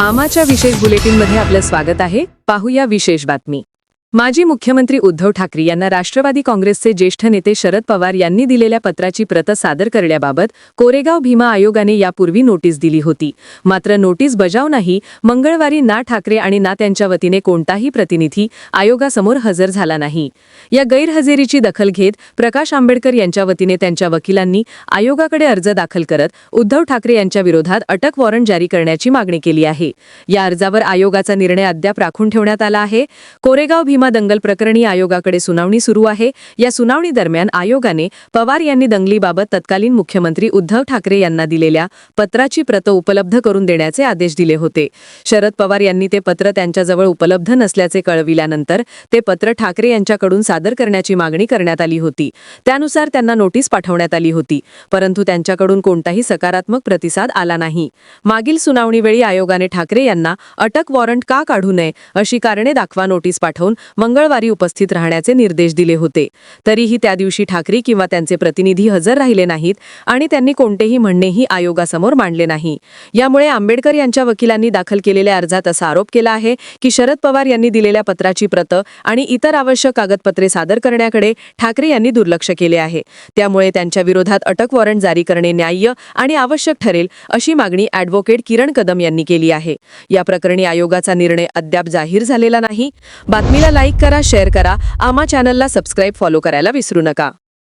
आमाच्या विशेष बुलेटिनमध्ये आपलं स्वागत आहे. पाहूया विशेष बातमी. माजी मुख्यमंत्री उद्धव ठाकरे यांना राष्ट्रवादी काँग्रेसचे ज्येष्ठ नेते शरद पवार यांनी दिलेल्या पत्राची प्रत सादर करण्याबाबत कोरेगाव भीमा आयोगाने यापूर्वी नोटीस दिली होती. मात्र नोटीस बजावूनही मंगळवारी ना ठाकरे आणि ना त्यांच्या वतीने कोणताही प्रतिनिधी आयोगासमोर हजर झाला नाही. या गैरहजेरीची दखल घेत प्रकाश आंबेडकर यांच्या वतीने त्यांच्या वकिलांनी आयोगाकडे अर्ज दाखल करत उद्धव ठाकरे यांच्या विरोधात अटक वॉरंट जारी करण्याची मागणी केली आहे. या अर्जावर आयोगाचा निर्णय अद्याप राखून ठेवण्यात आला आहे. कोरेगाव भीमा दंगल प्रकरणी आयोगाकडे सुनावणी सुरू आहे. या सुनावणी दरम्यान आयोगाने पवार यांनी दंगलीबाबत तत्कालीन मुख्यमंत्री उद्धव ठाकरे यांना दिलेल्या पत्राची प्रत उपलब्ध करून देण्याचे आदेश दिले होते. शरद पवार यांनी ते पत्र त्यांच्याजवळ उपलब्ध नसल्याचे कळविल्यानंतर ते पत्र ठाकरे यांच्याकडून सादर करण्याची मागणी करण्यात आली होती. त्यानुसार त्यांना नोटीस पाठवण्यात आली होती, परंतु त्यांच्याकडून कोणताही सकारात्मक प्रतिसाद आला नाही. मागील सुनावणीवेळी आयोगाने ठाकरे यांना अटक वॉरंट का काढू नये अशी कारणे दाखवा नोटीस पाठवून मंगळवारी उपस्थित राहण्याचे निर्देश दिले होते. तरीही त्या दिवशी ठाकरे किंवा त्यांचे प्रतिनिधी हजर राहिले नाहीत आणि त्यांनी कोणतेही म्हणणेही आयोगासमोर मांडले नाही. यामुळे आंबेडकर यांच्या वकिलांनी दाखल केलेल्या अर्जात असा आरोप केला आहे की शरद पवार यांनी दिलेल्या पत्राची प्रत आणि इतर आवश्यक कागदपत्रे सादर करण्याकडे ठाकरे यांनी दुर्लक्ष केले आहे. त्यामुळे त्यांच्या विरोधात अटक वॉरंट जारी करणे न्याय्य आणि आवश्यक ठरेल अशी मागणी ॲडव्होकेट किरण कदम यांनी केली आहे. या प्रकरणी आयोगाचा निर्णय अद्याप जाहीर झालेला नाही. बातमीला लाईक करा, शेअर करा. आमा चॅनलला सबस्क्राईब फॉलो करायला विसरू नका.